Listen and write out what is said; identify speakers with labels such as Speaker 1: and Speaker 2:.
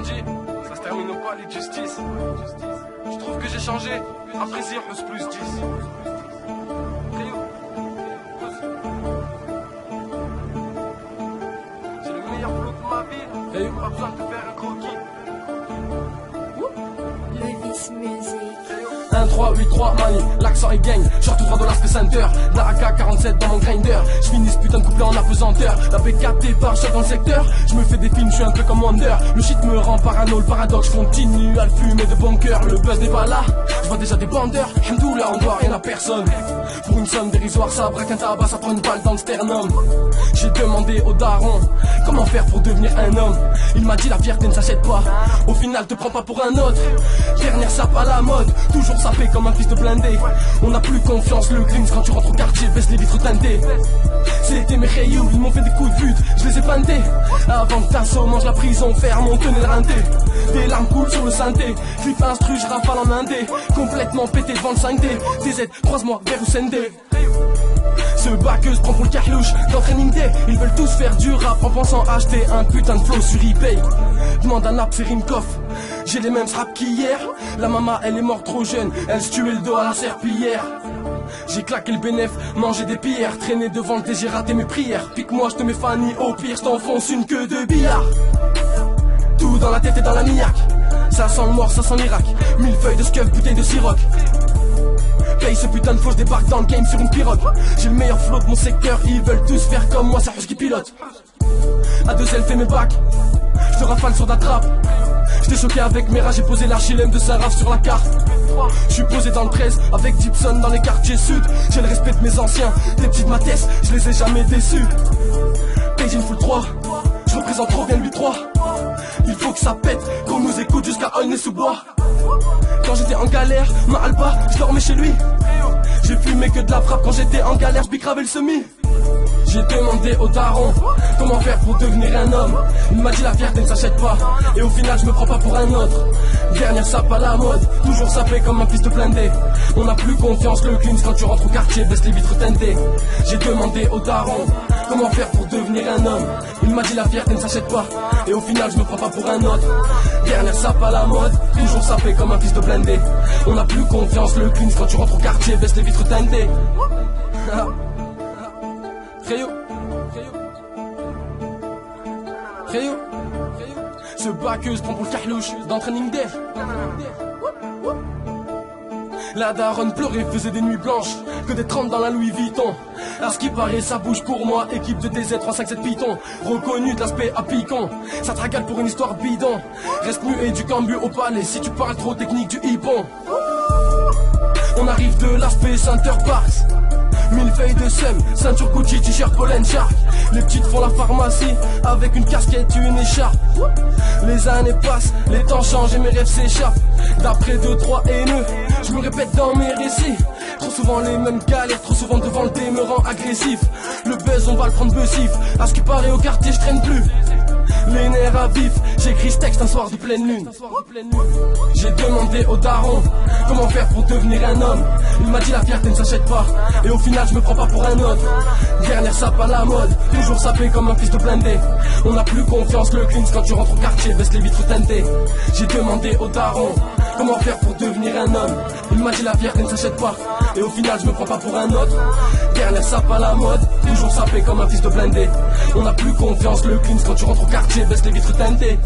Speaker 1: dit, ça se termine au palais de justice. Je trouve que j'ai changé, apprécier plus 10. J'ai le meilleur flow de ma vie, pas besoin de faire un croquis.
Speaker 2: Levis Music.
Speaker 3: 1, 3, 8, 3, mani, l'accent est gang. Short tout droit de l'aspect center. La AK-47 dans mon grinder. J'finis ce putain de couplet en apesanteur. La BKT par chef dans le secteur. J'me fais des films, j'suis un peu comme Wonder. Le shit me rend parano, le paradoxe. J'continue à le fumer de bon cœur. Le buzz n'est pas là, j'vois déjà des bandeurs. Hamdoullah, on doit rien à personne. Pour une somme dérisoire, ça braque un tabac, ça prend une balle dans le sternum. J'ai demandé au daron comment faire pour devenir un homme. Il m'a dit la fierté ne s'achète pas. Au final te prends pas pour un autre. Dernière sape à la mode, toujours sapé comme un fils de blindé. On n'a plus confiance, le cleans quand tu rentres au quartier, baisse les vitres teintées. C'était mes rayons, ils m'ont fait des coups de but, je les ai bandés. Avant que t'assaut, mange la prison ferme, on tenait le rinté. Des larmes coulent sur le synthé, clip instru, je rafale en indé. Complètement pété devant le 5D, DZ, croise-moi vers Oussendé. Ce baqueuse prend pour le carlouche dans Training Day. Ils veulent tous faire du rap en pensant acheter un putain de flow sur eBay. Demande à Nap Ferinkov, j'ai les mêmes rap qu'hier. La maman elle est morte trop jeune, elle se tuait le dos à la serpillière. J'ai claqué le bénéf, mangé des pierres, traîné devant le thé, j'ai raté mes prières. Pique-moi, je te mets Fanny, au pire, je t'enfonce une queue de billard. Tout dans la tête et dans la niaque, ça sent le mort, ça sent l'Irak. 1000 feuilles de scuff, bouteille de siroc. Paye ce putain de flow, je débarque dans le game sur une pirogue. J'ai le meilleur flow de mon secteur, ils veulent tous faire comme moi, c'est Rouge qui pilote. A deux ailes, fais mes bacs, je te rafale sur ta trappe. J't'ai choqué avec mes rats, j'ai posé l'archilème de Saraf sur la carte. J'suis posé dans le 13 avec Gibson dans les quartiers sud. J'ai le respect de mes anciens, des petites mathès, je les ai jamais déçus. Page in full 3, je représente trop bien lui 3. Il faut que ça pète, qu'on nous écoute jusqu'à Aulnay-sous-Bois. Quand j'étais en galère, ma alba, je dormais chez lui. J'ai fumé que de la frappe quand j'étais en galère, j'bicravais le semis. J'ai demandé au daron comment faire pour devenir un homme. Il m'a dit la fierté ne s'achète pas, et au final je me prends pas pour un autre. Dernière sape à la mode, toujours sapé comme un fils de blindé. On n'a plus confiance, le cleans quand tu rentres au quartier, baisse les vitres teintées. J'ai demandé au daron comment faire pour devenir un homme. Il m'a dit la fierté ne s'achète pas, et au final je me prends pas pour un autre. Dernière sape à la mode, toujours sapé comme un fils de blindé. On n'a plus confiance, le cleans quand tu rentres au quartier, baisse les vitres teintées. Rayo, Rayo, ce baqueuse prend pour le carlouche dans Training Day. La daronne pleurait, faisait des nuits blanches, que des 30 dans la Louis Vuitton. À ce qui paraît, ça bouge pour moi, équipe de DZ 357 Python. Reconnu de l'aspect à piquant, ça te régale pour une histoire bidon. Reste muet du cambu au palais, si tu parles trop technique du hippon. On arrive de l'aspect Center Parks. 1000 feuilles de seum, ceinture Gucci, t-shirt Pollen Shark. Les petites font la pharmacie, avec une casquette, une écharpe. Les années passent, les temps changent et mes rêves s'échappent. D'après 2-3 haineux, je me répète dans mes récits. Trop souvent les mêmes galères, trop souvent devant le dé me rend agressif. Le buzz on va le prendre bussif, à ce qui paraît au quartier je traîne plus. Les nerfs à vif, j'écris ce texte un soir de pleine lune. J'ai demandé au daron comment faire pour devenir un homme. Il m'a dit la fierté ne s'achète pas, et au final je me prends pas pour un autre. Dernière sape à la mode, toujours sapé comme un fils de blindé. On n'a plus confiance, le cleans quand tu rentres au quartier, baisse les vitres teintées. J'ai demandé au daron comment faire pour devenir un homme. Il m'a dit la fierté ne s'achète pas, et au final je me prends pas pour un autre. Dernière sape à la mode, toujours sapé comme un fils de blindé. On n'a plus confiance, le cleans quand tu rentres au quartier, baisse les vitres teintées.